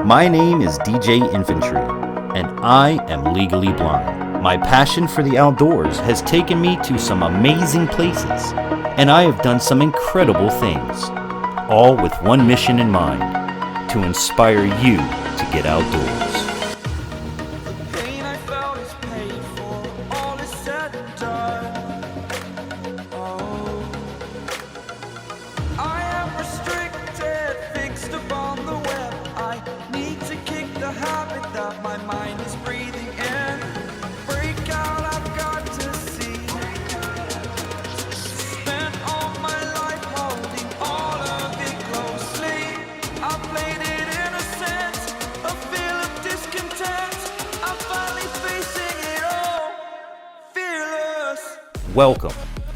My name is DJ Infantry, and I am legally blind. My passion for the outdoors has taken me to some amazing places, and I have done some incredible things, all with one mission in mind: to inspire you to get outdoors. Welcome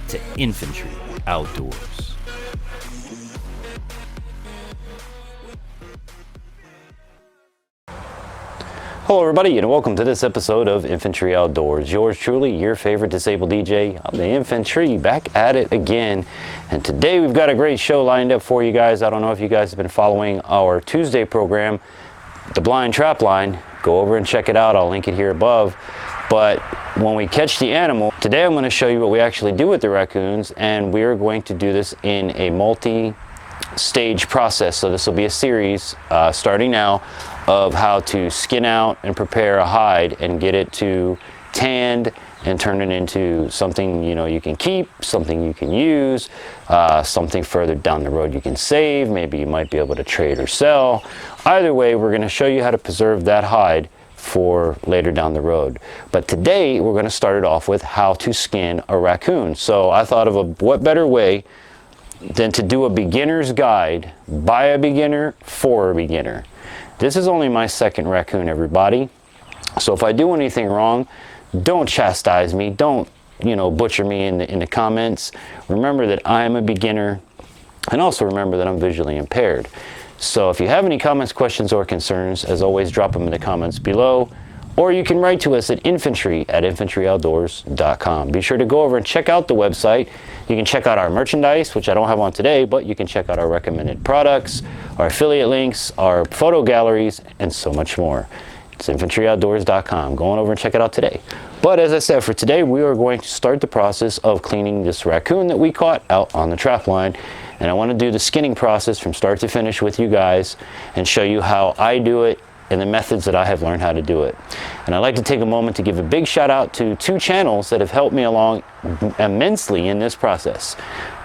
to Infantry Outdoors. Hello everybody, and welcome to this episode of Infantry Outdoors. Yours truly, your favorite disabled DJ. I'm the Infantry, back at it again. And today we've got a great show lined up for you guys. I don't know if you guys have been following our Tuesday program, The Blind Trap Line. Go over and check it out. I'll link it here above. But when we catch the animal, today I'm going to show you what we actually do with the raccoons, and we're going to do this in a multi-stage process. So this will be a series starting now of how to skin out and prepare a hide and get it to tanned and turn it into something you can keep, something you can use, something further down the road you can save. Maybe you might be able to trade or sell. Either way, we're going to show you how to preserve that hide for later down the road. But today we're going to start it off with how to skin a raccoon. So I thought of what better way than to do a beginner's guide by a beginner for a beginner. This is only my second raccoon, everybody. So if I do anything wrong, don't chastise me. Don't butcher me in the comments. Remember that I am a beginner, and also remember that I'm visually impaired. So if you have any comments, questions, or concerns, as always, drop them in the comments below, or you can write to us at infantryoutdoors.com. Be sure to go over and check out the website. You can check out our merchandise, which I don't have on today, but you can check out our recommended products, our affiliate links, our photo galleries, and so much more. It's infantryoutdoors.com. Go on over and check it out today. But as I said, for today, we are going to start the process of cleaning this raccoon that we caught out on the trap line. And I want to do the skinning process from start to finish with you guys and show you how I do it and the methods that I have learned how to do it. And I'd like to take a moment to give a big shout out to two channels that have helped me along immensely in this process.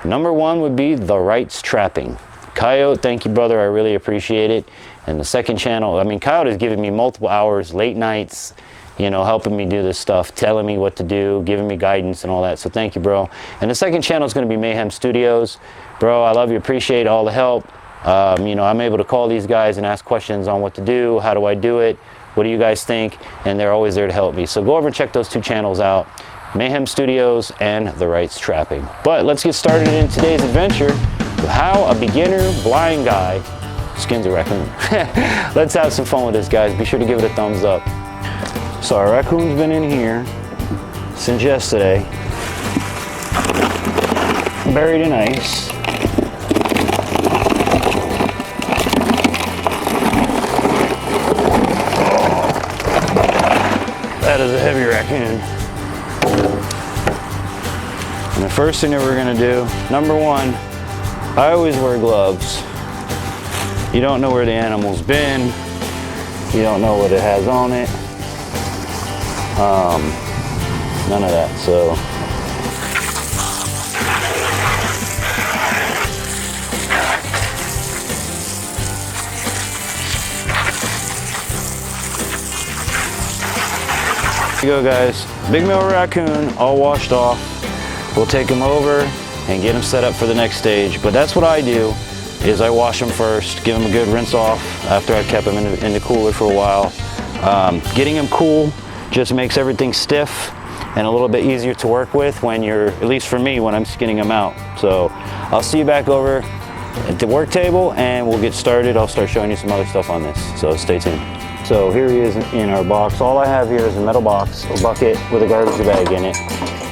Number one would be The Right's Trapping. Coyote, thank you, brother. I really appreciate it. And the second channel, Coyote has given me multiple hours, late nights, helping me do this stuff, telling me what to do, giving me guidance and all that. So thank you, bro. And the second channel is going to be Mayhem Studios. Bro, I love you, appreciate all the help. I'm able to call these guys and ask questions on what to do, how do I do it, what do you guys think, and they're always there to help me. So go over and check those two channels out, Mayhem Studios and The Right's Trapping. But let's get started in today's adventure with how a beginner blind guy skins a raccoon. Let's have some fun with this, guys. Be sure to give it a thumbs up. So our raccoon's been in here since yesterday, buried in ice. That is a heavy raccoon. And the first thing that we're gonna do, number one, I always wear gloves. You don't know where the animal's been. You don't know what it has on it. None of that, so. Here you go, guys. Big male raccoon, all washed off. We'll take him over and get him set up for the next stage. But that's what I do, is I wash him first, give him a good rinse off after I kept him in the cooler for a while. Getting him cool just makes everything stiff and a little bit easier to work with when you're, at least for me, when I'm skinning him out. So I'll see you back over at the work table and we'll get started. I'll start showing you some other stuff on this, so stay tuned. So here he is in our box. All I have here is a metal box, a bucket with a garbage bag in it.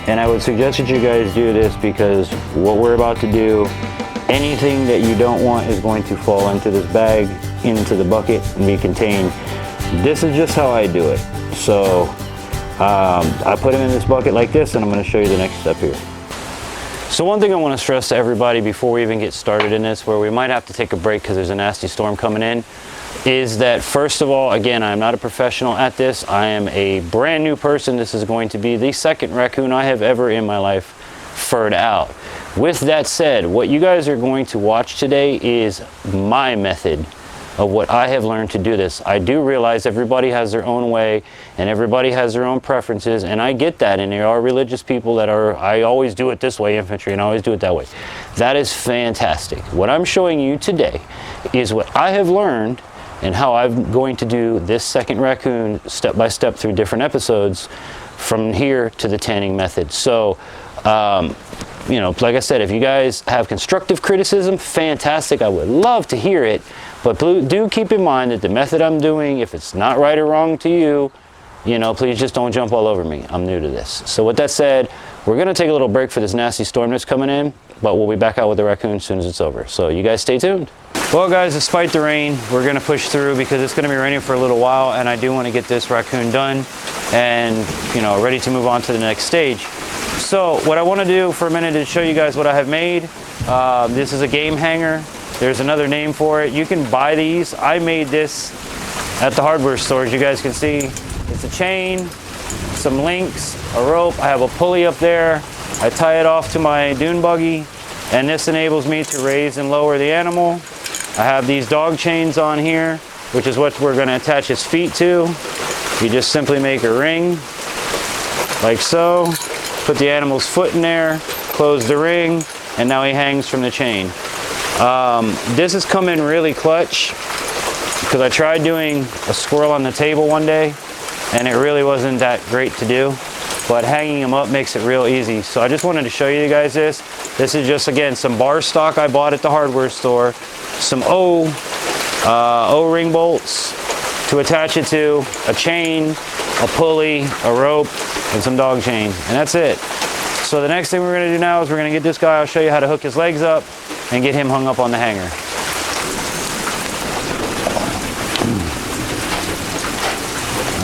And I would suggest that you guys do this because what we're about to do, anything that you don't want is going to fall into this bag into the bucket and be contained. This is just how I do it. So I put them in this bucket like this, and I'm going to show you the next step here. So one thing I want to stress to everybody before we even get started in this, where we might have to take a break because there's a nasty storm coming in, is that first of all, again, I'm not a professional at this. I am a brand new person. This is going to be the second raccoon I have ever in my life furred out. With that said, what you guys are going to watch today is my method of what I have learned to do this. I do realize everybody has their own way and everybody has their own preferences, and I get that, and there are religious people that are, I always do it this way, infantry, and I always do it that way. That is fantastic. What I'm showing you today is what I have learned and how I'm going to do this second raccoon step by step through different episodes from here to the tanning method. So you know, like I said, if you guys have constructive criticism, fantastic, I would love to hear it. But do keep in mind that the method I'm doing, if it's not right or wrong to you, you know, please just don't jump all over me. I'm new to this. So with that said, we're going to take a little break for this nasty storm that's coming in, but we'll be back out with the raccoon as soon as it's over. So you guys stay tuned. Well guys, despite the rain, we're going to push through because it's going to be raining for a little while, and I do want to get this raccoon done and, you know, ready to move on to the next stage. So what I want to do for a minute is show you guys what I have made. This is a game hanger. There's another name for it. You can buy these. I made this at the hardware store, as you guys can see. It's a chain, some links, a rope. I have a pulley up there. I tie it off to my dune buggy, and this enables me to raise and lower the animal. I have these dog chains on here, which is what we're going to attach his feet to. You just simply make a ring, like so. Put the animal's foot in there, close the ring, and now he hangs from the chain. This has come in really clutch because I tried doing a squirrel on the table one day and it really wasn't that great to do, but hanging him up makes it real easy. So I just wanted to show you guys this. This is just, again, some bar stock I bought at the hardware store, some O-ring bolts to attach it to, a chain, a pulley, a rope, and some dog chain, and that's it. So the next thing we're going to do now is we're going to get this guy, I'll show you how to hook his legs up and get him hung up on the hanger.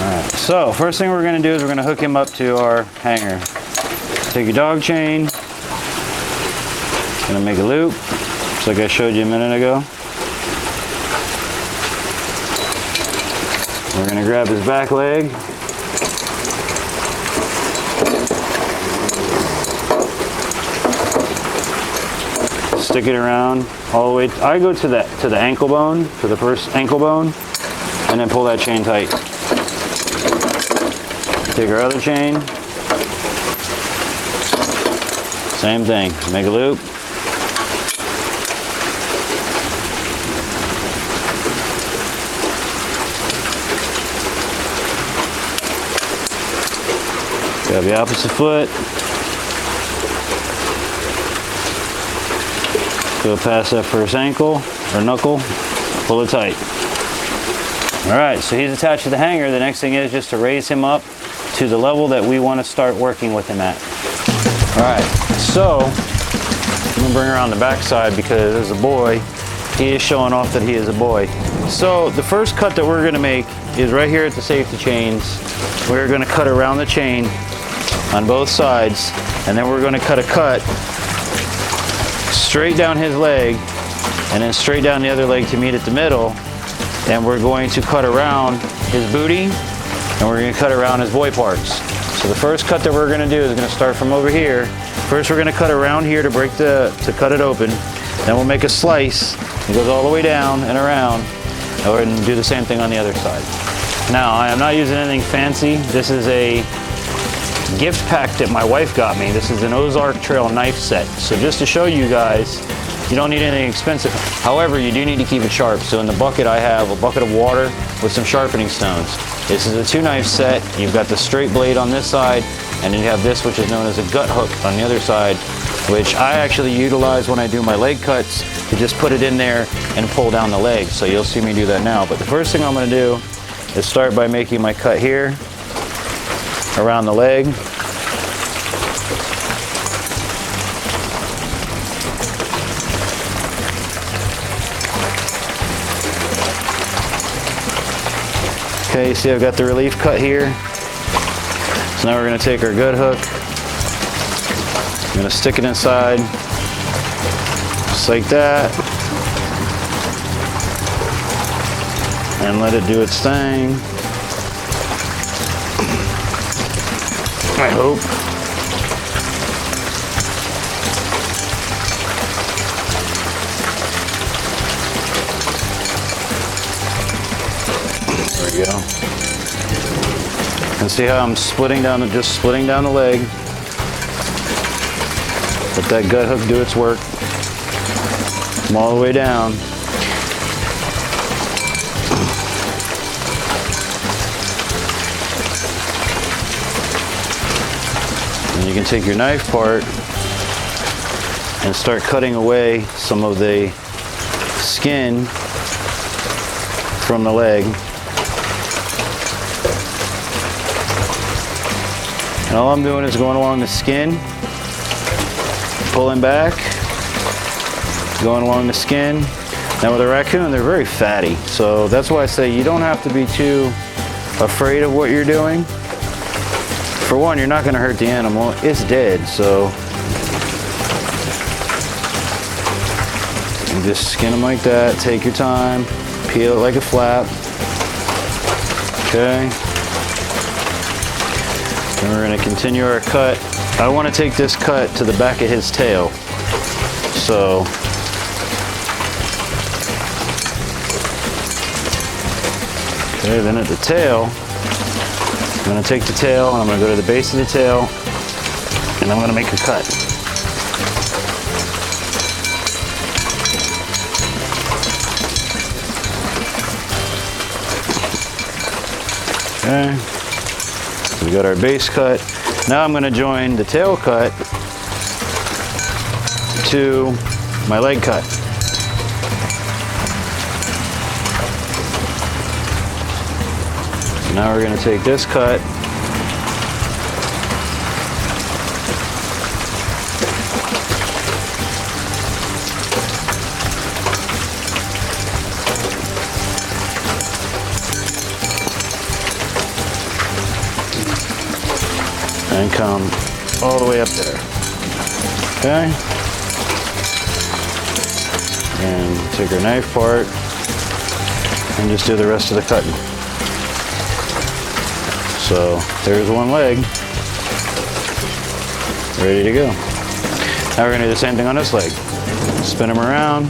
Alright, so first thing we're going to do is we're going to hook him up to our hanger. Take your dog chain, going to make a loop, just like I showed you a minute ago. We're going to grab his back leg. Stick it around all the way. I go to the ankle bone, to the first ankle bone, and then pull that chain tight. Take our other chain. Same thing. Make a loop. Grab the opposite foot. Go past that first ankle or knuckle, pull it tight. All right, so he's attached to the hanger. The next thing is just to raise him up to the level that we want to start working with him at. All right, so I'm gonna bring around the back side because as a boy, he is showing off that he is a boy. So the first cut that we're gonna make is right here at the safety chains. We're gonna cut around the chain on both sides, and then we're gonna cut a cut straight down his leg and then straight down the other leg to meet at the middle, and we're going to cut around his booty and we're going to cut around his boy parts. So the first cut that we're going to do is going to start from over here. First we're going to cut around here to cut it open, then we'll make a slice. It goes all the way down and around, and do the same thing on the other side. Now I am not using anything fancy. This is a gift pack that my wife got me. This is an Ozark Trail knife set. So just to show you guys, you don't need anything expensive. However, you do need to keep it sharp. So in the bucket I have a bucket of water with some sharpening stones. This is a 2-knife set. You've got the straight blade on this side, and then you have this, which is known as a gut hook, on the other side, which I actually utilize when I do my leg cuts to just put it in there and pull down the leg. So you'll see me do that now. But the first thing I'm going to do is start by making my cut here around the leg. Okay, you see I've got the relief cut here. So now we're going to take our gut hook. I'm going to stick it inside, just like that. And let it do its thing. I hope. There we go. And see how I'm splitting down just splitting down the leg. Let that gut hook do its work. Come all the way down. And you can take your knife part and start cutting away some of the skin from the leg. And all I'm doing is going along the skin, pulling back, going along the skin. Now with a raccoon, they're very fatty. So that's why I say you don't have to be too afraid of what you're doing. For one, you're not going to hurt the animal. It's dead, so you just skin them like that. Take your time. Peel it like a flap. Okay. Then we're going to continue our cut. I want to take this cut to the back of his tail. So okay, then at the tail, I'm going to take the tail and I'm going to go to the base of the tail and I'm going to make a cut. Okay, so we got our base cut. Now I'm going to join the tail cut to my leg cut. So now we're going to take this cut and come all the way up there. Okay? And take our knife part and just do the rest of the cutting. So there's one leg ready to go. Now we're going to do the same thing on this leg. Spin them around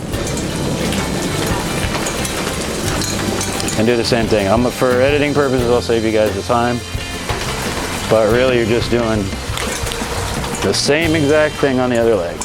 and do the same thing. For editing purposes, I'll save you guys the time. But really, you're just doing the same exact thing on the other leg.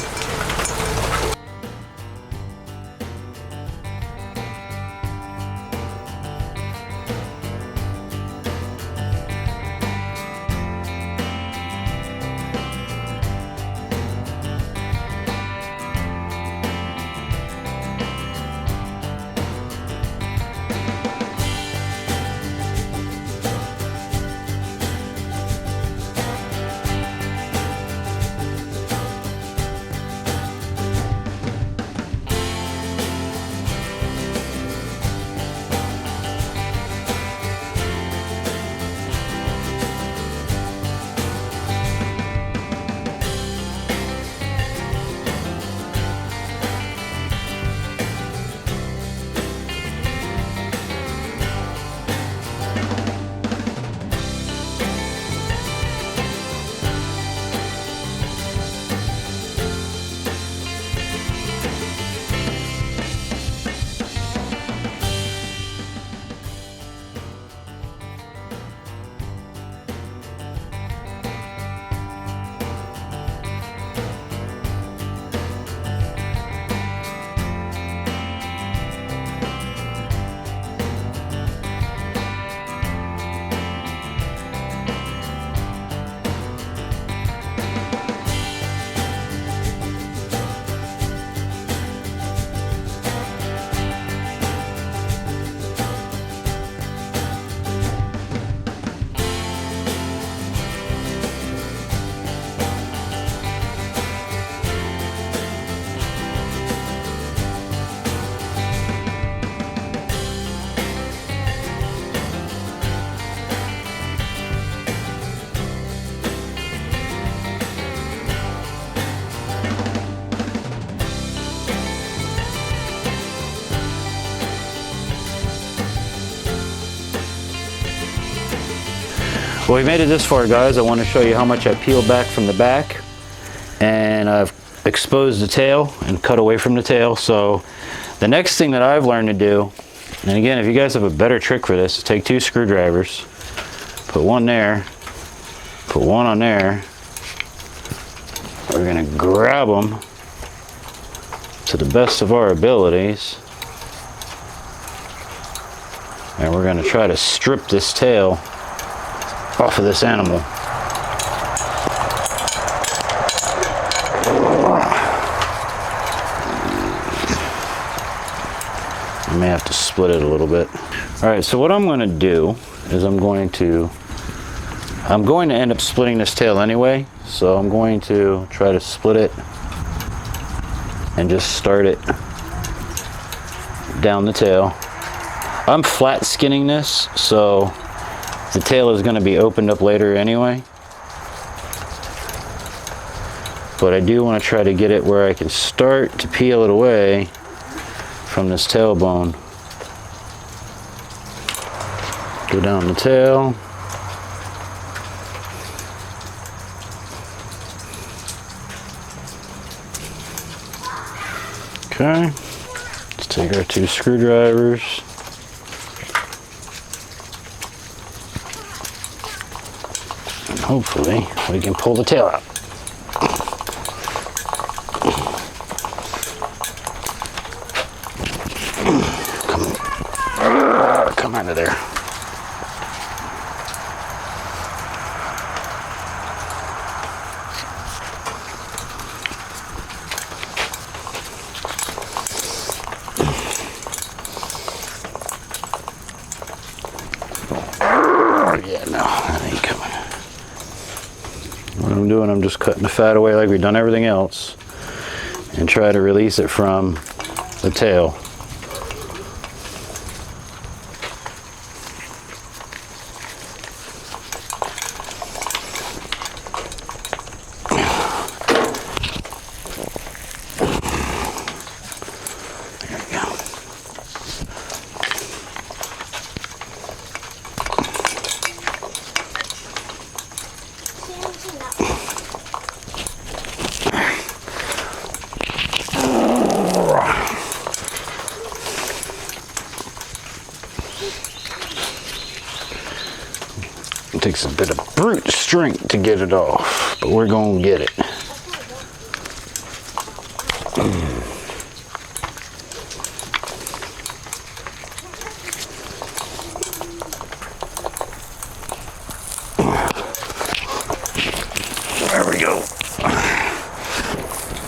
Well, we made it this far, guys. I want to show you how much I peeled back from the back, and I've exposed the tail and cut away from the tail. So the next thing that I've learned to do, and again, if you guys have a better trick for this, is take 2 screwdrivers, put one there, put one on there. We're going to grab them to the best of our abilities, and we're going to try to strip this tail off of this animal. I may have to split it a little bit. All right, so what I'm going to do is I'm going to end up splitting this tail anyway, so I'm going to try to split it and just start it down the tail. I'm flat skinning this, so the tail is going to be opened up later anyway, but I do want to try to get it where I can start to peel it away from this tailbone. Go down the tail. Okay, let's take our 2 screwdrivers. And hopefully we can pull the tail out. Come out of there. Yeah, no, that ain't coming. What I'm doing, I'm just cutting the fat away like we've done everything else and try to release it from the tail. It takes a bit of brute strength to get it off, but we're gonna get it. There we go.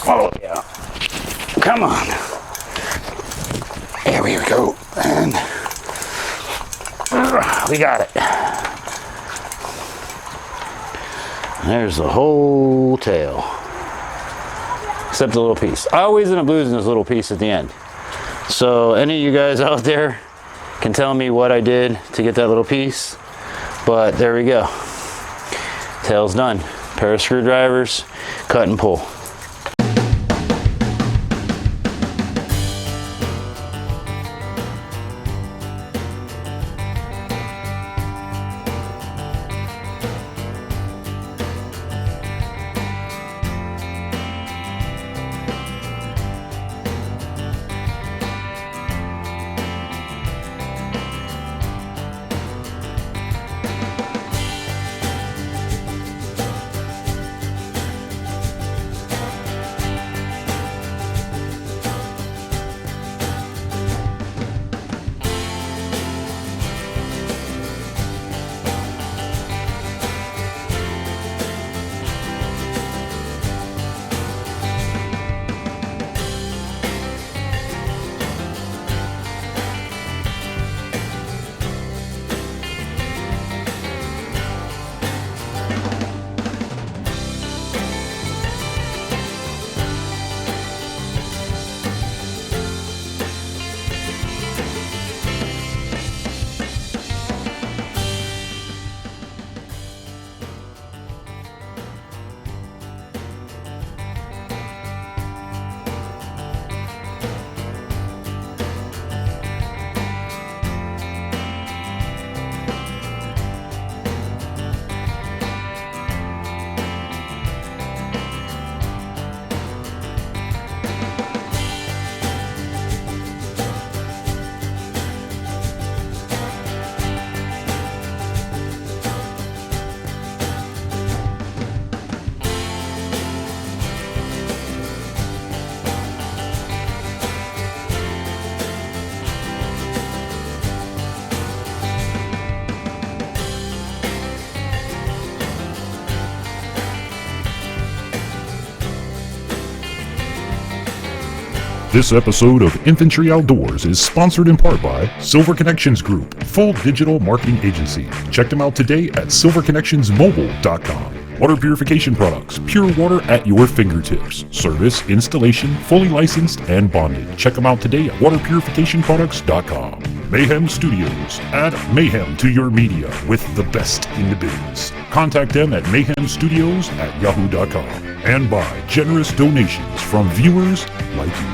Oh yeah. Come on. There we go. And we got it. There's the whole tail, except the little piece. I always end up losing this little piece at the end. So any of you guys out there can tell me what I did to get that little piece, but there we go. Tail's done. Pair of screwdrivers, cut and pull. This episode of Infantry Outdoors is sponsored in part by Silver Connections Group, full digital marketing agency. Check them out today at silverconnectionsmobile.com. Water purification products, pure water at your fingertips. Service, installation, fully licensed and bonded. Check them out today at waterpurificationproducts.com. Mayhem Studios. Add mayhem to your media with the best in the biz. Contact them at mayhemstudios@yahoo.com and by generous donations from viewers like you.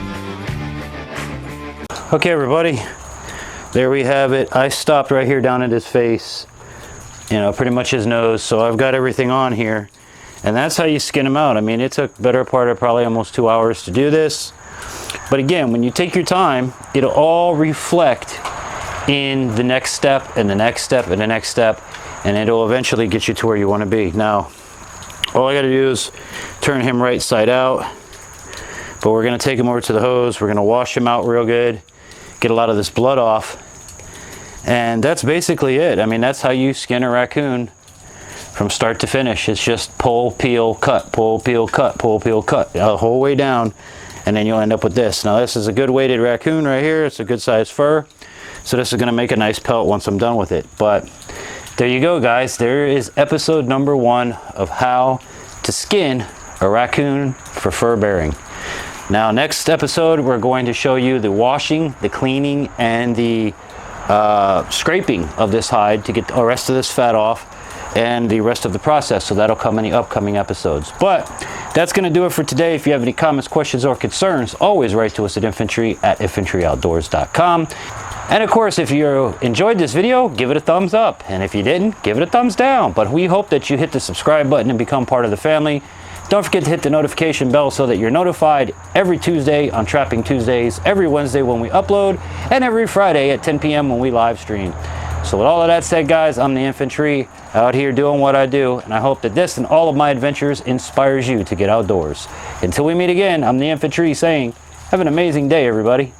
Okay, everybody, there we have it. I stopped right here down at his face, you know, pretty much his nose, so I've got everything on here, and that's how you skin him out. I mean, it took better part of probably almost 2 hours to do this, but again, when you take your time, it'll all reflect in the next step and the next step and the next step, and it'll eventually get you to where you want to be. Now, all I got to do is turn him right side out, but we're going to take him over to the hose. We're going to wash him out real good, get a lot of this blood off, and that's basically it. I mean, that's how you skin a raccoon from start to finish. It's just pull, peel, cut, pull, peel, cut, pull, peel, cut, the whole way down, and then you'll end up with this. Now, this is a good weighted raccoon right here. It's a good size fur, so this is going to make a nice pelt once I'm done with it. But there you go, guys. There is episode number 1 of how to skin a raccoon for fur bearing. Now, next episode, we're going to show you the washing, the cleaning, and the scraping of this hide to get the rest of this fat off and the rest of the process. So that'll come in the upcoming episodes. But that's going to do it for today. If you have any comments, questions, or concerns, always write to us at infantryoutdoors.com. And of course, if you enjoyed this video, give it a thumbs up. And if you didn't, give it a thumbs down. But we hope that you hit the subscribe button and become part of the family. Don't forget to hit the notification bell so that you're notified every Tuesday on Trapping Tuesdays, every Wednesday when we upload, and every Friday at 10 p.m. when we live stream. So with all of that said, guys, I'm the Infantry out here doing what I do, and I hope that this and all of my adventures inspires you to get outdoors. Until we meet again, I'm the Infantry saying, have an amazing day, everybody.